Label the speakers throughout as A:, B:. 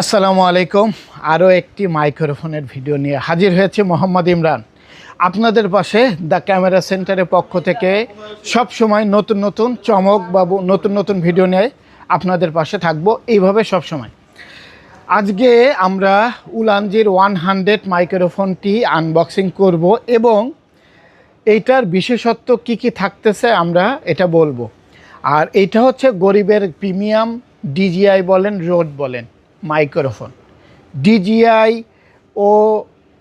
A: আসসালামু আলাইকুম। আরও একটি মাইক্রোফোনের ভিডিও নিয়ে হাজির হয়েছে মোহাম্মদ ইমরান আপনাদের পাশে। দ্য ক্যামেরা সেন্টারের পক্ষ থেকে সব সময় নতুন নতুন চমক বা নতুন নতুন ভিডিও নিয়ে আপনাদের পাশে থাকবো এইভাবে সব সময়। আজকে আমরা উলানজির 100 মাইক্রোফোনটি আনবক্সিং করব এবং এইটার বিশেষত্ব কি কি থাকতেছে আমরা এটা বলবো। আর এইটা হচ্ছে গরিবের প্রিমিয়াম ডিজিআই বলেন রোড বলেন মাইক্রোফোন। ডিজিআই ও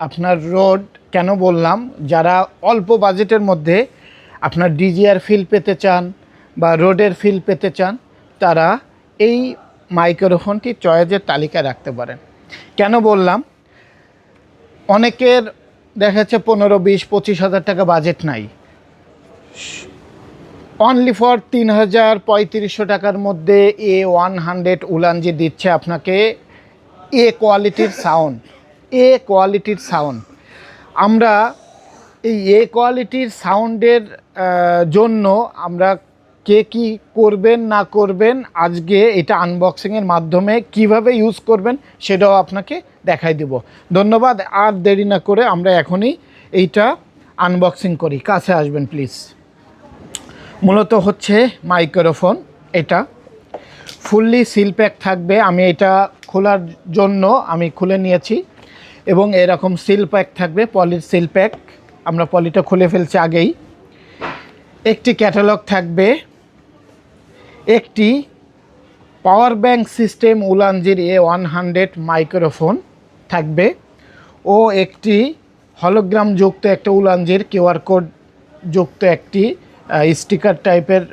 A: আপনার রোড কেন বললাম, যারা অল্প বাজেটের মধ্যে আপনার ডিজিআর ফিল পেতে চান বা রোডের ফিল পেতে চান তারা এই মাইক্রোফোনটি চয়েসের তালিকায় রাখতে পারেন। কেন বললাম, অনেকের দেখা যাচ্ছে 15, 20, 25 হাজার টাকা বাজেট নাই, অনলি ফর 3,000-3,500 টাকার মধ্যে A100 উলানজি দিচ্ছে আপনাকে এ কোয়ালিটির সাউন্ড। আমরা এই কোয়ালিটির সাউন্ডের জন্য আমরা কে কী করবেন না করবেন আজকে এটা আনবক্সিংয়ের মাধ্যমে কিভাবে ইউজ করবেন সেটাও আপনাকে দেখাই দেব। ধন্যবাদ। আর দেরি না করে আমরা এখনই এইটা আনবক্সিং করি। কাছে আসবেন প্লিজ। মূলত হচ্ছে মাইক্রোফোন, এটা ফুললি সিল প্যাক থাকবে। আমি এটা খোলার জন্য আমি খুলে নিয়েছি এবং এরকম সিল প্যাক থাকবে, পলির সিল প্যাক। আমরা পলিটা খুলে ফেলছি আগেই। একটি ক্যাটালগ থাকবে, একটি পাওয়ার ব্যাংক সিস্টেম উলানজির A100 মাইক্রোফোন থাকবে ও একটি হলোগ্রাম যুক্ত একটা উলানজির কিউআর কোড যুক্ত একটি স্টিকার টাইপের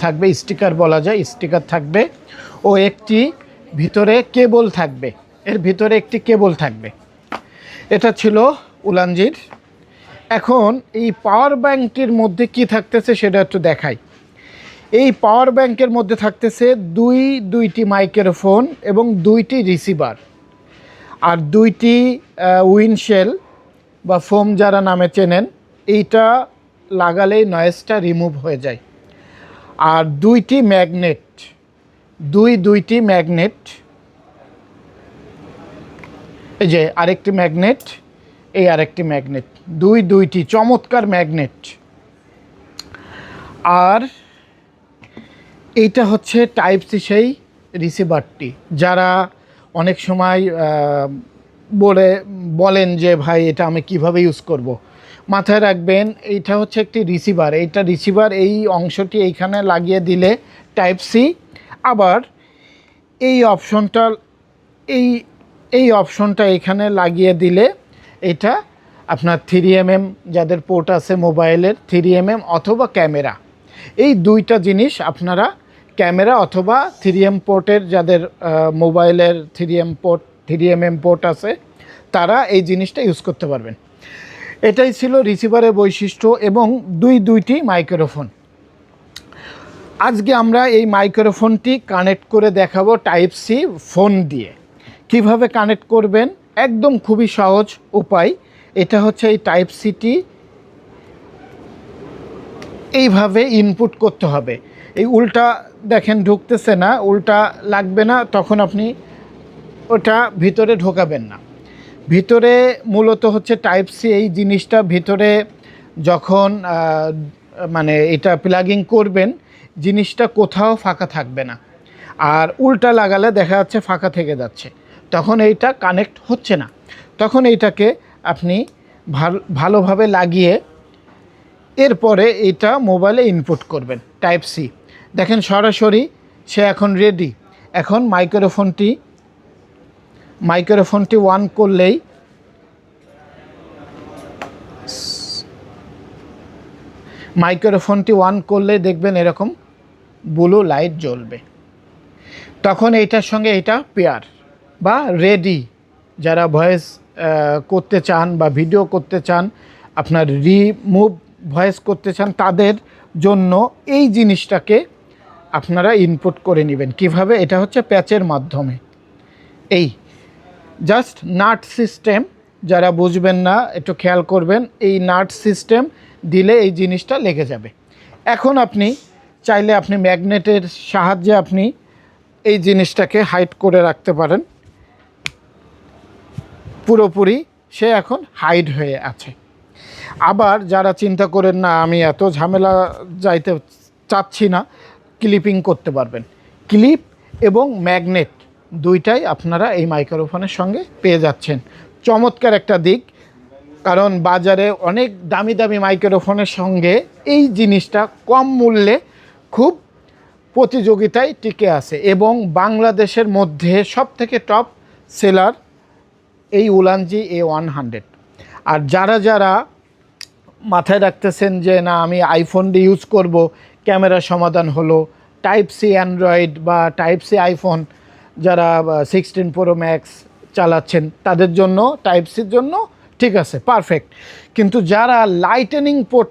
A: থাকবে, স্টিকার বলা যায়, স্টিকার থাকবে ও একটি ভিতরে কেবল থাকবে। এর ভিতরে একটি কেবল থাকবে। এটা ছিল উলানজির। এখন এই পাওয়ার ব্যাংকটির মধ্যে কি থাকতেছে সেটা একটু দেখাই। এই পাওয়ার ব্যাংকের মধ্যে থাকতেছে দুইটি মাইক্রোফোন এবং 2টি রিসিভার আর 2টি উইন্ডশেল বা ফোম যারা নামে চেনেন, এইটা লাগালেই নয়েজটা রিমুভ হয়ে যায়। আর 2টি ম্যাগনেট, দুইটি ম্যাগনেট, এই যে আরেকটি ম্যাগনেট, এই আরেকটি ম্যাগনেট, দুইটি চমৎকার ম্যাগনেট। আর এইটা হচ্ছে টাইপ সি সেই রিসিভারটি। যারা অনেক সময় বলেন যে ভাই এটা আমি কিভাবে ইউজ করব, মাথায় রাখবেন এইটা হচ্ছে একটি রিসিভার। এইটা রিসিভার, এই অংশটি এইখানে লাগিয়ে দিলে টাইপ সি। আবার এই অপশনটা এখানে লাগিয়ে দিলে এটা আপনার 3mm যাদের পোর্ট আছে মোবাইলের 3mm অথবা ক্যামেরা, এই দুইটা জিনিস আপনারা ক্যামেরা অথবা 3M পোর্টের যাদের মোবাইলের 3mm পোর্ট আছে তারা এই জিনিসটা ইউজ করতে পারবেন। এটাই ছিল রিসিভারের বৈশিষ্ট্য এবং দুইটি মাইক্রোফোন। আজকে আমরা এই মাইক্রোফোনটি কানেক্ট করে দেখাবো টাইপ সি ফোন দিয়ে। কিভাবে কানেক্ট করবেন, একদম খুবই সহজ উপায়। এটা হচ্ছে এই টাইপ সিটি এইভাবে ইনপুট করতে হবে। এই উল্টা দেখেন ঢুকতেছে না, উল্টা লাগবে না, তখন আপনি ওটা ভিতরে ঢোকাবেন না। ভিতরে মূলত হচ্ছে টাইপ সি এই জিনিসটা ভিতরে যখন মানে এটা প্লাগিং করবেন জিনিসটা কোথাও ফাঁকা থাকবে না। আর উল্টা লাগালে দেখা যাচ্ছে ফাঁকা থেকে যাচ্ছে, তখন এইটা কানেক্ট হচ্ছে না। তখন এইটাকে আপনি ভালোভাবে লাগিয়ে এরপরে এটা মোবাইলে ইনপুট করবেন টাইপ সি। দেখেন সরাসরি সে এখন রেডি। এখন মাইক্রোফোনটি অন করলেই দেখবেন এরকম ব্লু লাইট জ্বলবে। তখন এইটার সঙ্গে এটা পেয়ার বা রেডি। যারা ভয়েস করতে চান বা ভিডিও করতে চান, আপনার রিমুভ ভয়েস করতে চান, তাদের জন্য এই জিনিসটাকে আপনারা ইনপুট করে নেবেন। কিভাবে? এটা হচ্ছে প্যাচের মাধ্যমে। এই জাস্ট নাট সিস্টেম, যারা বুঝবেন না একটু খেয়াল করবেন, এই নাট সিস্টেম দিলে এই জিনিসটা লেগে যাবে। এখন আপনি চাইলে আপনি ম্যাগনেটের সাহায্যে আপনি এই জিনিসটাকে হাইড করে রাখতে পারেন। পুরোপুরি সে এখন হাইড হয়ে আছে। আবার যারা চিন্তা করেন না আমি এত ঝামেলা যাইতে চাচ্ছি না, ক্লিপিং করতে পারবেন। ক্লিপ এবং ম্যাগনেট দুইটাই আপনারা এই মাইক্রোফোনের সঙ্গে পেয়ে যাচ্ছেন। চমৎকার একটা দিক, কারণ বাজারে অনেক দামি দামি মাইক্রোফোনের সঙ্গে এই জিনিসটা কম মূল্যে খুব প্রতিযোগিতায় টিকে আছে এবং বাংলাদেশের মধ্যে সবথেকে টপ সেলার এই উলানজি A100। আর যারা যারা মাথায় রাখতেছেন যে না আমি আইফোন দিয়ে ইউজ করব, ক্যামেরার সমাধান হলো টাইপ সি অ্যান্ড্রয়েড বা টাইপ সি আইফোন, যারা 16 প্রো ম্যাক্স চালাচ্ছেন তাদের জন্য টাইপ সির জন্য ঠিক আছে, পারফেক্ট। কিন্তু যারা লাইটেনিং পোর্ট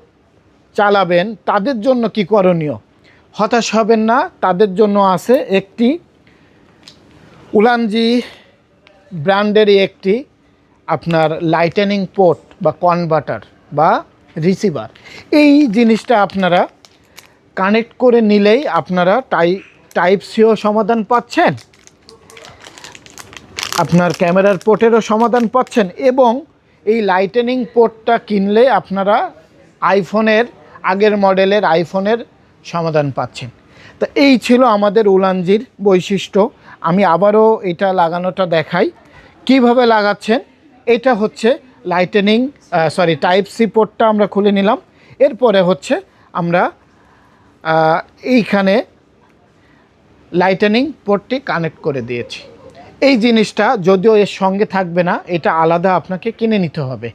A: চালাবেন তাদের জন্য কি করণীয়? হতাশ হবেন না, তাদের জন্য আছে একটি উলানজি ব্র্যান্ডেরই একটি আপনার লাইটেনিং পোর্ট বা কনভার্টার বা রিসিভার। এই জিনিসটা আপনারা কানেক্ট করে নিলেই আপনারা টাইপ সিও সমাধান পাচ্ছেন, আপনার ক্যামেরার পোর্টেরও সমাধান পাচ্ছেন এবং এই লাইটেনিং পোর্টটা কিনলে আপনারা আইফোনের আগের মডেলের আইফোনের সমাধান পাচ্ছেন। তো এই ছিল আমাদের উলানজির বৈশিষ্ট্য। আমি আবারও এটা লাগানোটা দেখাই কিভাবে লাগাচ্ছেন। এটা হচ্ছে লাইটেনিং টাইপ সি পোর্টটা আমরা খুলে নিলাম। এরপরে হচ্ছে আমরা এইখানে লাইটেনিং পোর্টটি কানেক্ট করে দিয়েছি। এই জিনিসটা যদিও এর সঙ্গে থাকবে না, এটা আলাদা আপনাকে কিনে নিতে হবে।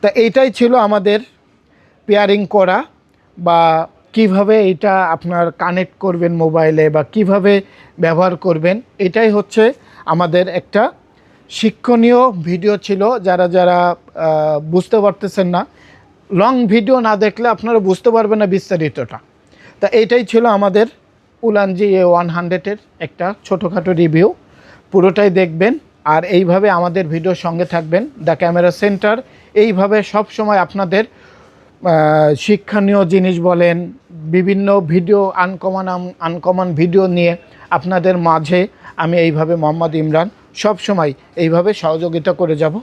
A: তা এইটাই ছিল আমাদের পেয়ারিং করা বা কিভাবে এটা আপনার কানেক্ট করবেন মোবাইলে বা কিভাবে ব্যবহার করবেন, এটাই হচ্ছে আমাদের একটা শিক্ষণীয় ভিডিও ছিল। যারা যারা বুঝতে পারতেছেন না, লং ভিডিও না দেখলে আপনারা বুঝতে পারবেন না বিস্তারিতটা। তা এইটাই ছিল আমাদের উলানজি A100-এর একটা ছোটোখাটো রিভিউ। পুরোটাই দেখবেন আর এইভাবে আমাদের ভিডিওর সঙ্গে থাকবেন। দ্য ক্যামেরা সেন্টার এইভাবে সব সময় আপনাদের শিক্ষণীয় জিনিস বলেন, বিভিন্ন ভিডিও আনকমন ভিডিও নিয়ে আপনাদের মাঝে আমি এইভাবে মোহাম্মদ ইমরান সব সময় এইভাবে সহযোগিতা করে যাব।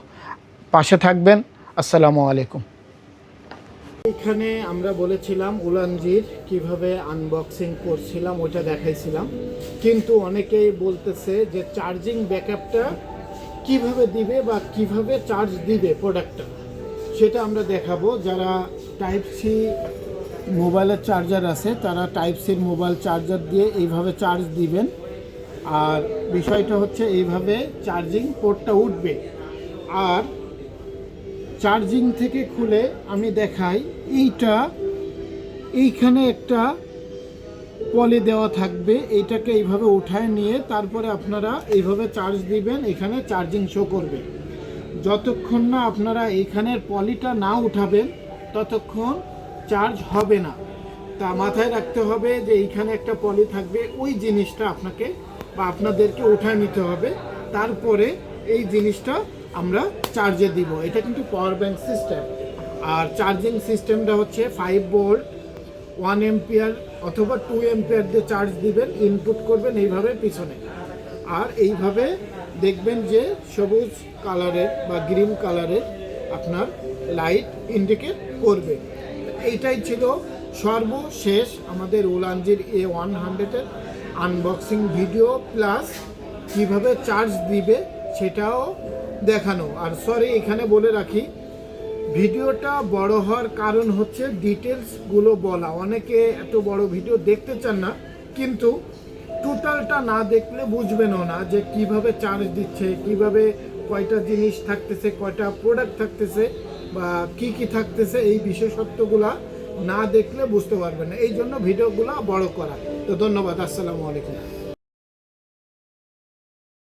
A: পাশে থাকবেন। আসসালামু আলাইকুম। এখানে আমরা বলেছিলাম উলানজির কিভাবে আনবক্সিং করছিলাম ওটা দেখাইছিলাম, কিন্তু অনেকেই বলতেছে যে চার্জিং ব্যাকআপটা কিভাবে দিবে বা কিভাবে চার্জ দিবে প্রোডাক্টটা, সেটা আমরা দেখাবো। যারা টাইপ সি মোবাইলের চার্জার আছে তারা টাইপ সির মোবাইল চার্জার দিয়ে এইভাবে চার্জ দিবেন। আর বিষয়টা হচ্ছে এইভাবে চার্জিং পোর্টটা উঠবে। আর চার্জিং থেকে খুলে আমি দেখাই, এইখানে একটা পলি দেওয়া থাকবে, এইটাকে এইভাবে উঠায় নিয়ে তারপরে আপনারা এইভাবে চার্জ দিবেন। এখানে চার্জিং শো করবে। যতক্ষণ না আপনারা এইখানের পলিটা না উঠাবেন ততক্ষণ চার্জ হবে না। তা মাথায় রাখতে হবে যে এইখানে একটা পলি থাকবে, ওই জিনিসটা আপনাকে বা আপনাদেরকে উঠায় নিতে হবে। তারপরে এই জিনিসটা আমরা চার্জে দিব। এটা কিন্তু পাওয়ার ব্যাংক সিস্টেম। আর চার্জিং সিস্টেমটা হচ্ছে 5 ভোল্ট 1 এম্পিয়ার অথবা 2 এম্পিয়ার দিয়ে চার্জ দিবেন, ইনপুট করবেন এইভাবে পিছনে। আর এইভাবে দেখবেন যে সবুজ কালারের বা গ্রিন কালারের আপনার লাইট ইন্ডিকেট করবে। এইটাই ছিল সর্বশেষ আমাদের উলানজির A100-এর আনবক্সিং ভিডিও, প্লাস কিভাবে চার্জ দিবে সেটাও দেখানো। আর সরি, এখানে বলে রাখি ভিডিওটা বড় হওয়ার কারণ হচ্ছে ডিটেলসগুলো বলা। অনেকে এত বড় ভিডিও দেখতে চান না, কিন্তু টোটালটা না দেখলে বুঝবেনও না যে কিভাবে চার্জ দিচ্ছে, কিভাবে কয়টা জিনিস থাকতেছে, কয়টা প্রোডাক্ট থাকতেছে বা কি কি থাকতেছে, এই বিশেষত্বগুলা না দেখলে বুঝতে পারবেন না। এই জন্য ভিডিওগুলো বড় করা। তো ধন্যবাদ। আসসালামু আলাইকুম।